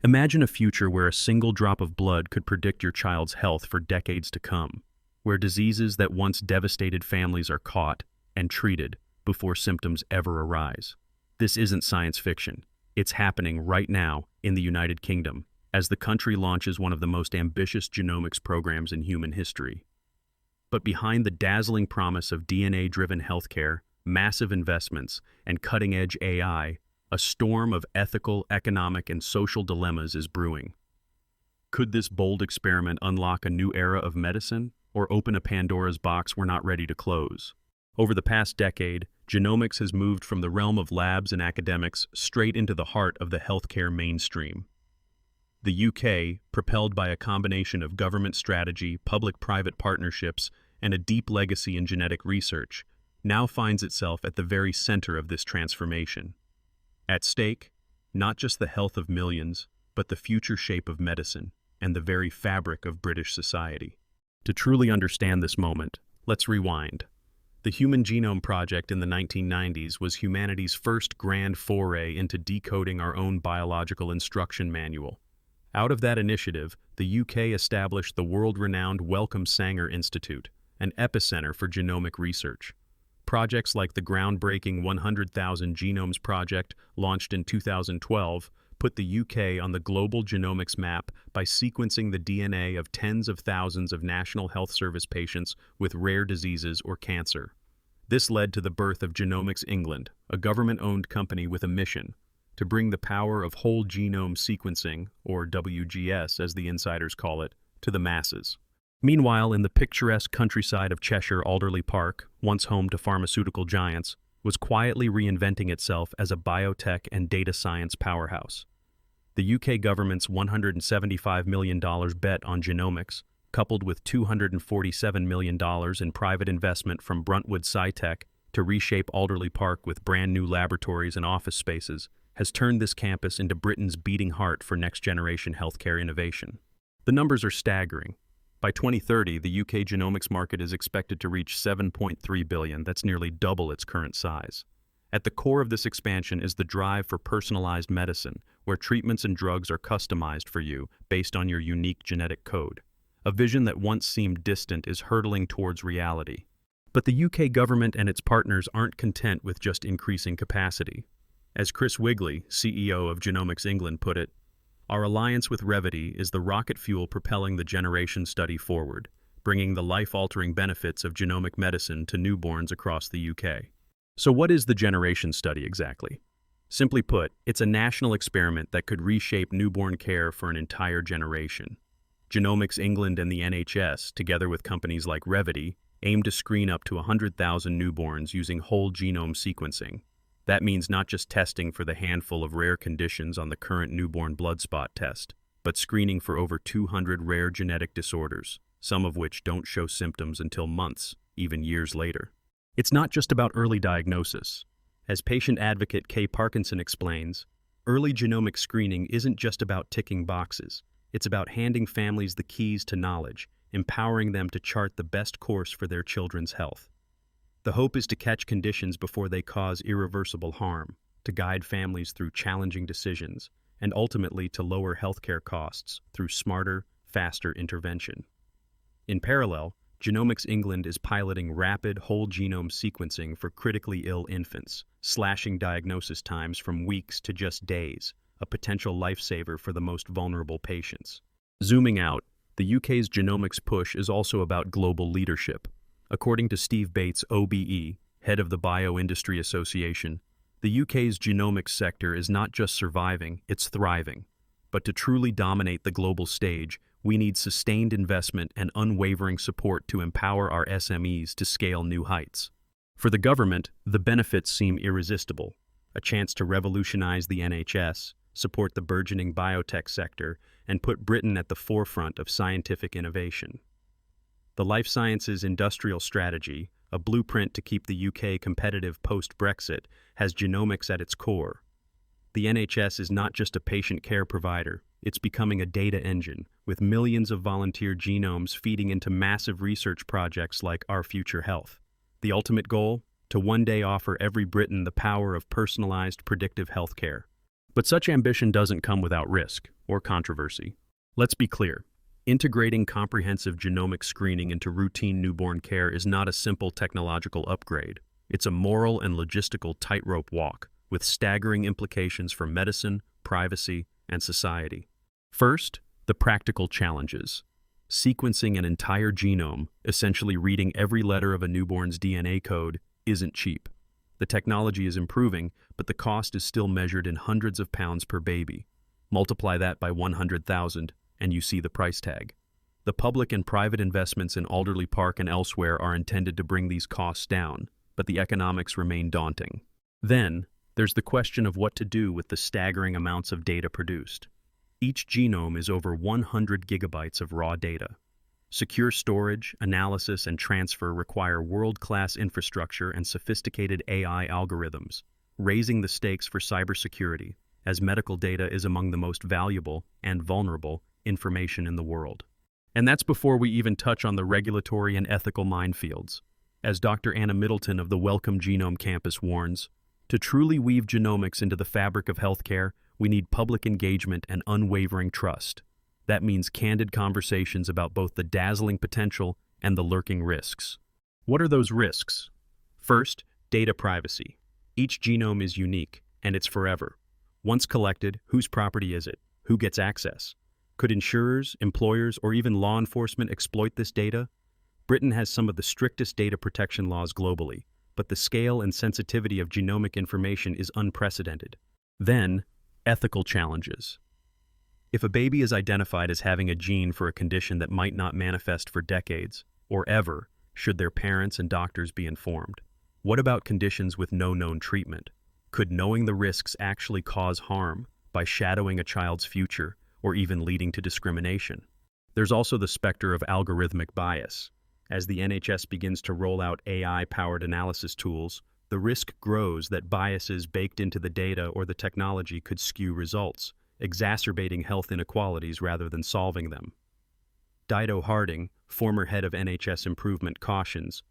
Imagine a future where a single drop of blood could predict your child's health for decades to come, where diseases that once devastated families are caught and treated before symptoms ever arise. This isn't science fiction. It's happening right now in the United Kingdom, as the country launches one of the most ambitious genomics programs in human history. But behind the dazzling promise of DNA-driven healthcare, massive investments, and cutting-edge AI, a storm of ethical, economic, and social dilemmas is brewing. Could this bold experiment unlock a new era of medicine, or open a Pandora's box we're not ready to close? Over the past decade, genomics has moved from the realm of labs and academics straight into the heart of the healthcare mainstream. The UK, propelled by a combination of government strategy, public-private partnerships, and a deep legacy in genetic research, now finds itself at the very center of this transformation. At stake, not just the health of millions, but the future shape of medicine and the very fabric of British society. To truly understand this moment, let's rewind. The Human Genome Project in the 1990s was humanity's first grand foray into decoding our own biological instruction manual. Out of that initiative, the UK established the world-renowned Wellcome Sanger Institute, an epicenter for genomic research. Projects like the groundbreaking 100,000 Genomes Project, launched in 2012, put the UK on the global genomics map by sequencing the DNA of tens of thousands of National Health Service patients with rare diseases or cancer. This led to the birth of Genomics England, a government-owned company with a mission to bring the power of whole genome sequencing, or WGS as the insiders call it, to the masses. Meanwhile, in the picturesque countryside of Cheshire, Alderley Park, once home to pharmaceutical giants, was quietly reinventing itself as a biotech and data science powerhouse. The UK government's $175 million bet on genomics, coupled with $247 million in private investment from Bruntwood SciTech to reshape Alderley Park with brand new laboratories and office spaces, has turned this campus into Britain's beating heart for next-generation healthcare innovation. The numbers are staggering. By 2030, the UK genomics market is expected to reach $7.3 billion. That's nearly double its current size. At the core of this expansion is the drive for personalized medicine, where treatments and drugs are customized for you based on your unique genetic code. A vision that once seemed distant is hurtling towards reality. But the UK government and its partners aren't content with just increasing capacity. As Chris Wigley, CEO of Genomics England, put it, "Our alliance with Revity is the rocket fuel propelling the generation study forward, bringing the life-altering benefits of genomic medicine to newborns across the UK." So what is the generation study exactly? Simply put, it's a national experiment that could reshape newborn care for an entire generation. Genomics England and the NHS, together with companies like Revity, aim to screen up to 100,000 newborns using whole genome sequencing. That means not just testing for the handful of rare conditions on the current newborn blood spot test, but screening for over 200 rare genetic disorders, some of which don't show symptoms until months, even years later. It's not just about early diagnosis. As patient advocate Kay Parkinson explains, early genomic screening isn't just about ticking boxes. It's about handing families the keys to knowledge, empowering them to chart the best course for their children's health. The hope is to catch conditions before they cause irreversible harm, to guide families through challenging decisions, and ultimately to lower healthcare costs through smarter, faster intervention. In parallel, Genomics England is piloting rapid whole genome sequencing for critically ill infants, slashing diagnosis times from weeks to just days, a potential lifesaver for the most vulnerable patients. Zooming out, the UK's genomics push is also about global leadership. According to Steve Bates, OBE, head of the Bioindustry Association, the UK's genomics sector is not just surviving, it's thriving. But to truly dominate the global stage, we need sustained investment and unwavering support to empower our SMEs to scale new heights. For the government, the benefits seem irresistible. A chance to revolutionize the NHS, support the burgeoning biotech sector, and put Britain at the forefront of scientific innovation. The Life Sciences Industrial Strategy, a blueprint to keep the UK competitive post-Brexit, has genomics at its core. The NHS is not just a patient care provider, it's becoming a data engine, with millions of volunteer genomes feeding into massive research projects like Our Future Health. The ultimate goal? To one day offer every Briton the power of personalized predictive healthcare. But such ambition doesn't come without risk or controversy. Let's be clear. Integrating comprehensive genomic screening into routine newborn care is not a simple technological upgrade. It's a moral and logistical tightrope walk, with staggering implications for medicine, privacy, and society. First, the practical challenges. Sequencing an entire genome, essentially reading every letter of a newborn's DNA code, isn't cheap. The technology is improving, but the cost is still measured in hundreds of pounds per baby. Multiply that by 100,000, and you see the price tag. The public and private investments in Alderley Park and elsewhere are intended to bring these costs down, but the economics remain daunting. Then, there's the question of what to do with the staggering amounts of data produced. Each genome is over 100 gigabytes of raw data. Secure storage, analysis, and transfer require world-class infrastructure and sophisticated AI algorithms, raising the stakes for cybersecurity, as medical data is among the most valuable and vulnerable information in the world. And that's before we even touch on the regulatory and ethical minefields. As Dr. Anna Middleton of the Wellcome Genome Campus warns, to truly weave genomics into the fabric of healthcare, we need public engagement and unwavering trust. That means candid conversations about both the dazzling potential and the lurking risks. What are those risks? First, data privacy. Each genome is unique, and it's forever. Once collected, whose property is it? Who gets access? Could insurers, employers, or even law enforcement exploit this data? Britain has some of the strictest data protection laws globally, but the scale and sensitivity of genomic information is unprecedented. Then, ethical challenges. If a baby is identified as having a gene for a condition that might not manifest for decades, or ever, should their parents and doctors be informed? What about conditions with no known treatment? Could knowing the risks actually cause harm by shadowing a child's future or even leading to discrimination? There's also the specter of algorithmic bias. As the NHS begins to roll out AI-powered analysis tools, the risk grows that biases baked into the data or the technology could skew results, exacerbating health inequalities rather than solving them. Dido Harding, former head of NHS Improvement, cautions,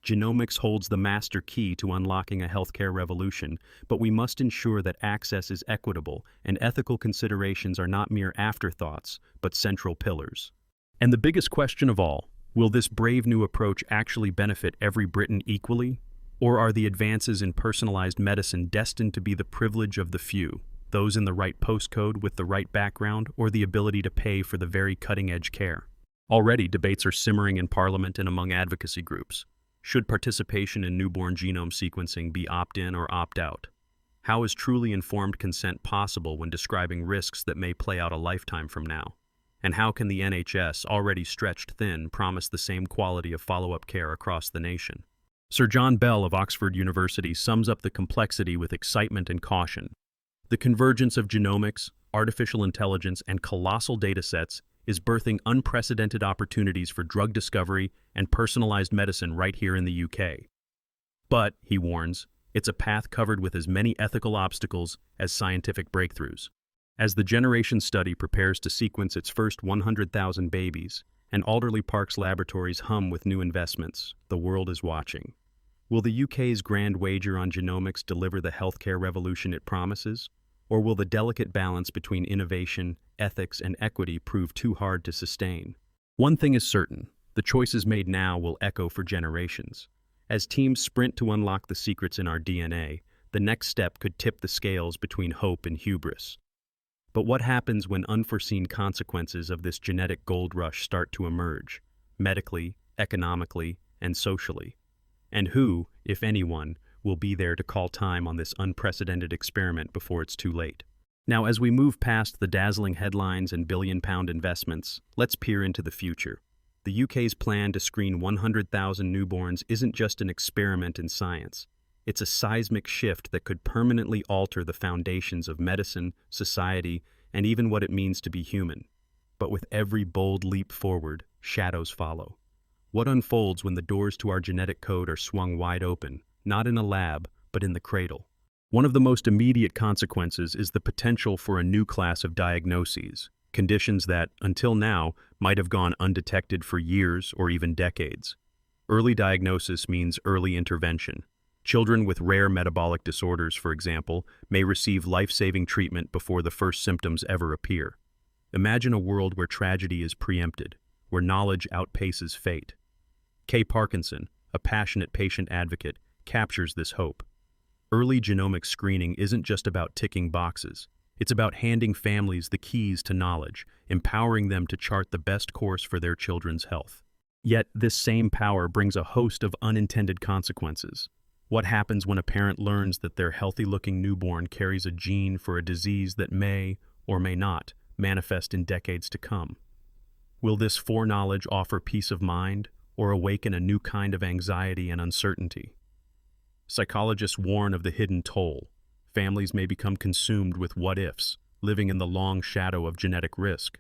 "Genomics holds the master key to unlocking a healthcare revolution, but we must ensure that access is equitable and ethical considerations are not mere afterthoughts, but central pillars." And the biggest question of all, will this brave new approach actually benefit every Briton equally? Or are the advances in personalized medicine destined to be the privilege of the few, those in the right postcode with the right background or the ability to pay for the very cutting-edge care? Already, debates are simmering in Parliament and among advocacy groups. Should participation in newborn genome sequencing be opt-in or opt-out? How is truly informed consent possible when describing risks that may play out a lifetime from now? And how can the NHS, already stretched thin, promise the same quality of follow-up care across the nation? Sir John Bell of Oxford University sums up the complexity with excitement and caution. The convergence of genomics, artificial intelligence, and colossal datasets is birthing unprecedented opportunities for drug discovery and personalized medicine right here in the UK. But, he warns, it's a path covered with as many ethical obstacles as scientific breakthroughs. As the Generation study prepares to sequence its first 100,000 babies, and Alderley Park's laboratories hum with new investments, the world is watching. Will the UK's grand wager on genomics deliver the healthcare revolution it promises? Or will the delicate balance between innovation, ethics, and equity prove too hard to sustain? One thing is certain, the choices made now will echo for generations. As teams sprint to unlock the secrets in our DNA, the next step could tip the scales between hope and hubris. But what happens when unforeseen consequences of this genetic gold rush start to emerge, medically, economically, and socially? And who, if anyone, will be there to call time on this unprecedented experiment before it's too late? Now, as we move past the dazzling headlines and billion-pound investments, let's peer into the future. The UK's plan to screen 100,000 newborns isn't just an experiment in science. It's a seismic shift that could permanently alter the foundations of medicine, society, and even what it means to be human. But with every bold leap forward, shadows follow. What unfolds when the doors to our genetic code are swung wide open, not in a lab, but in the cradle? One of the most immediate consequences is the potential for a new class of diagnoses, conditions that, until now, might have gone undetected for years or even decades. Early diagnosis means early intervention. Children with rare metabolic disorders, for example, may receive life-saving treatment before the first symptoms ever appear. Imagine a world where tragedy is preempted, where knowledge outpaces fate. Kay Parkinson, a passionate patient advocate, captures this hope. Early genomic screening isn't just about ticking boxes. It's about handing families the keys to knowledge, empowering them to chart the best course for their children's health. Yet, this same power brings a host of unintended consequences. What happens when a parent learns that their healthy-looking newborn carries a gene for a disease that may, or may not, manifest in decades to come? Will this foreknowledge offer peace of mind, or awaken a new kind of anxiety and uncertainty? Psychologists warn of the hidden toll. Families may become consumed with what-ifs, living in the long shadow of genetic risk.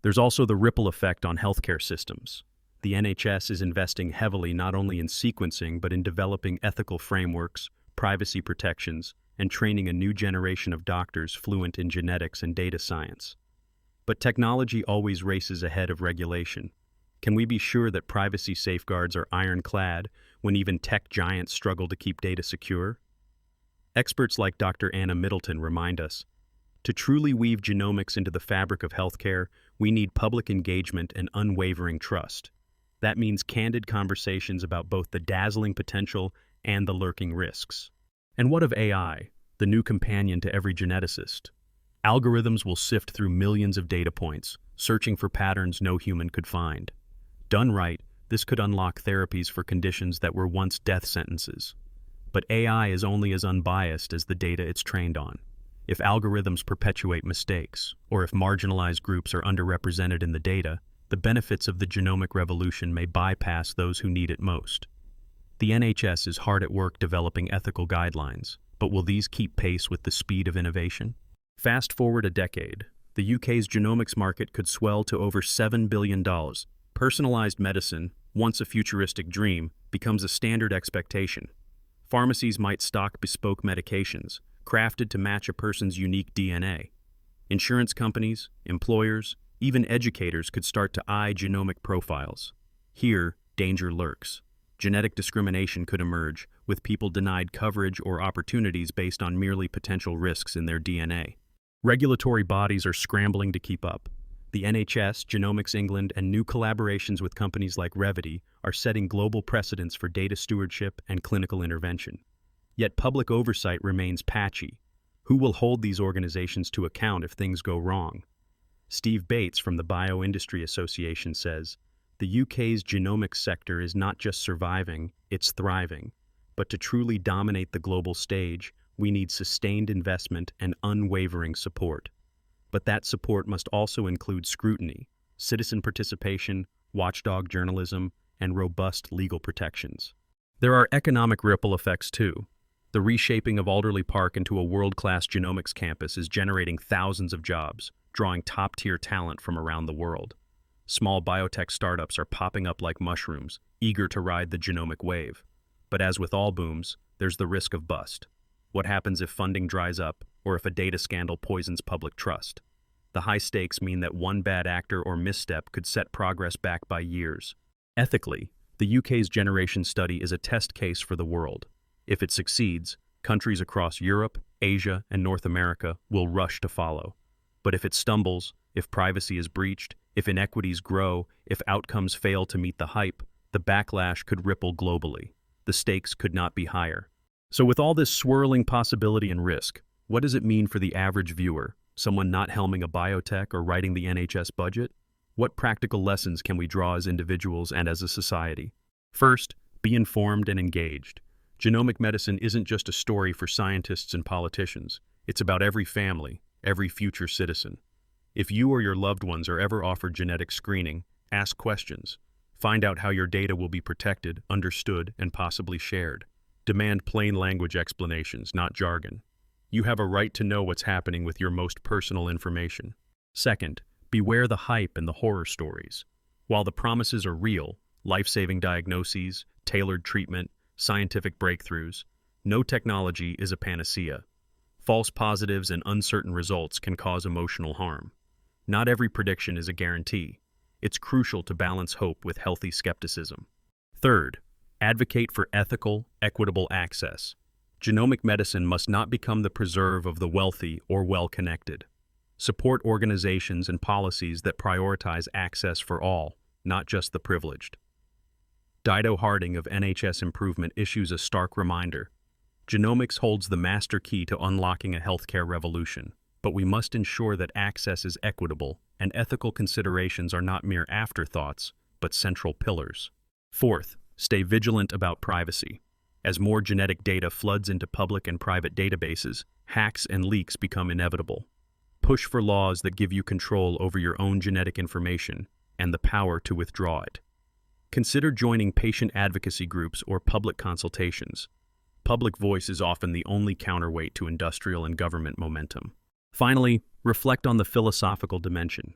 There's also the ripple effect on healthcare systems. The NHS is investing heavily not only in sequencing but in developing ethical frameworks, privacy protections, and training a new generation of doctors fluent in genetics and data science. But technology always races ahead of regulation. Can we be sure that privacy safeguards are ironclad when even tech giants struggle to keep data secure? Experts like Dr. Anna Middleton remind us, to truly weave genomics into the fabric of healthcare, we need public engagement and unwavering trust. That means candid conversations about both the dazzling potential and the lurking risks. And what of AI, the new companion to every geneticist? Algorithms will sift through millions of data points, searching for patterns no human could find. Done right, this could unlock therapies for conditions that were once death sentences. But AI is only as unbiased as the data it's trained on. If algorithms perpetuate mistakes, or if marginalized groups are underrepresented in the data, the benefits of the genomic revolution may bypass those who need it most. The NHS is hard at work developing ethical guidelines, but will these keep pace with the speed of innovation? Fast forward a decade, the UK's genomics market could swell to over $7 billion. Personalized medicine, once a futuristic dream, becomes a standard expectation. Pharmacies might stock bespoke medications, crafted to match a person's unique DNA. Insurance companies, employers, even educators could start to eye genomic profiles. Here, danger lurks. Genetic discrimination could emerge, with people denied coverage or opportunities based on merely potential risks in their DNA. Regulatory bodies are scrambling to keep up. The NHS, Genomics England, and new collaborations with companies like Revity are setting global precedents for data stewardship and clinical intervention. Yet public oversight remains patchy. Who will hold these organizations to account if things go wrong? Steve Bates from the Bioindustry Association says, the UK's genomics sector is not just surviving, it's thriving. But to truly dominate the global stage, we need sustained investment and unwavering support. But that support must also include scrutiny, citizen participation, watchdog journalism, and robust legal protections. There are economic ripple effects too. The reshaping of Alderley Park into a world-class genomics campus is generating thousands of jobs, drawing top-tier talent from around the world. Small biotech startups are popping up like mushrooms, eager to ride the genomic wave. But as with all booms, there's the risk of bust. What happens if funding dries up, or if a data scandal poisons public trust? The high stakes mean that one bad actor or misstep could set progress back by years. Ethically, the UK's generation study is a test case for the world. If it succeeds, countries across Europe, Asia, and North America will rush to follow. But if it stumbles, if privacy is breached, if inequities grow, if outcomes fail to meet the hype, the backlash could ripple globally. The stakes could not be higher. So with all this swirling possibility and risk, what does it mean for the average viewer, someone not helming a biotech or writing the NHS budget? What practical lessons can we draw as individuals and as a society? First, be informed and engaged. Genomic medicine isn't just a story for scientists and politicians. It's about every family, every future citizen. If you or your loved ones are ever offered genetic screening, ask questions. Find out how your data will be protected, understood, and possibly shared. Demand plain language explanations, not jargon. You have a right to know what's happening with your most personal information. Second, beware the hype and the horror stories. While the promises are real, life-saving diagnoses, tailored treatment, scientific breakthroughs, no technology is a panacea. False positives and uncertain results can cause emotional harm. Not every prediction is a guarantee. It's crucial to balance hope with healthy skepticism. Third, Advocate for ethical, equitable access. Genomic medicine must not become the preserve of the wealthy or well-connected. Support organizations and policies that prioritize access for all, not just the privileged. Dido Harding of NHS Improvement issues a stark reminder. Genomics holds the master key to unlocking a healthcare revolution, but we must ensure that access is equitable and ethical considerations are not mere afterthoughts, but central pillars. Fourth, stay vigilant about privacy. As more genetic data floods into public and private databases, hacks and leaks become inevitable. Push for laws that give you control over your own genetic information and the power to withdraw it. Consider joining patient advocacy groups or public consultations. Public voice is often the only counterweight to industrial and government momentum. Finally, reflect on the philosophical dimension.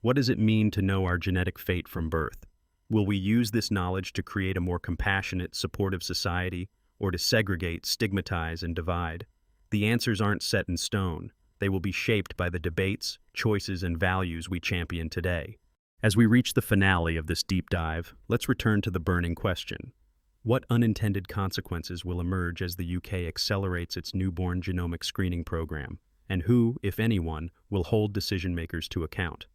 What does it mean to know our genetic fate from birth? Will we use this knowledge to create a more compassionate, supportive society, or to segregate, stigmatize, and divide? The answers aren't set in stone. They will be shaped by the debates, choices, and values we champion today. As we reach the finale of this deep dive, let's return to the burning question. What unintended consequences will emerge as the UK accelerates its newborn genomic screening program? And who, if anyone, will hold decision-makers to account?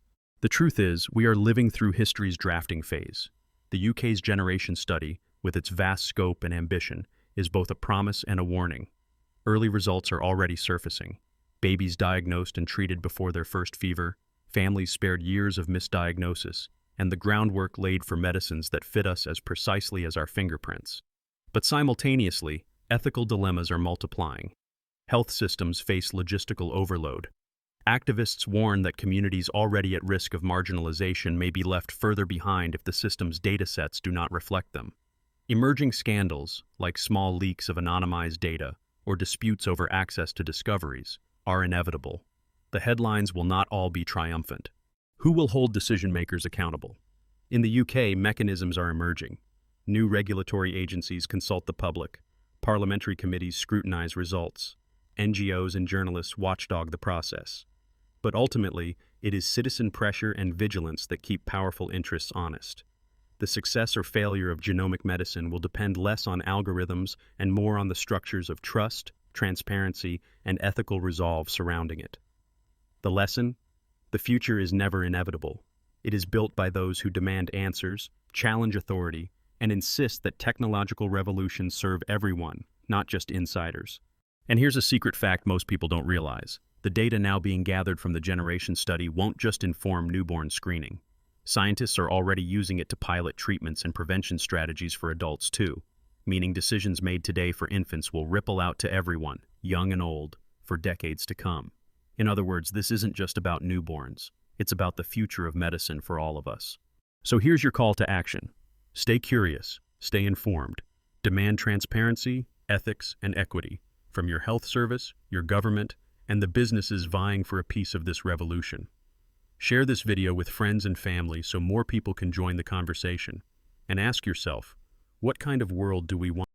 The truth is, we are living through history's drafting phase. The UK's generation study, with its vast scope and ambition, is both a promise and a warning. Early results are already surfacing. Babies diagnosed and treated before their first fever, families spared years of misdiagnosis, and the groundwork laid for medicines that fit us as precisely as our fingerprints. But simultaneously, ethical dilemmas are multiplying. Health systems face logistical overload. Activists warn that communities already at risk of marginalization may be left further behind if the system's datasets do not reflect them. Emerging scandals, like small leaks of anonymized data or disputes over access to discoveries, are inevitable. The headlines will not all be triumphant. Who will hold decision-makers accountable? In the UK, mechanisms are emerging. New regulatory agencies consult the public. Parliamentary committees scrutinize results. NGOs and journalists watchdog the process. But ultimately, it is citizen pressure and vigilance that keep powerful interests honest. The success or failure of genomic medicine will depend less on algorithms and more on the structures of trust, transparency, and ethical resolve surrounding it. The lesson? The future is never inevitable. It is built by those who demand answers, challenge authority, and insist that technological revolutions serve everyone, not just insiders. And here's a secret fact most people don't realize. The data now being gathered from the generation study won't just inform newborn screening. Scientists are already using it to pilot treatments and prevention strategies for adults too, meaning decisions made today for infants will ripple out to everyone, young and old, for decades to come. In other words, this isn't just about newborns. It's about the future of medicine for all of us. So here's your call to action. Stay curious, stay informed. Demand transparency, ethics, and equity from your health service, your government, and the businesses vying for a piece of this revolution. Share this video with friends and family so more people can join the conversation. And ask yourself, what kind of world do we want?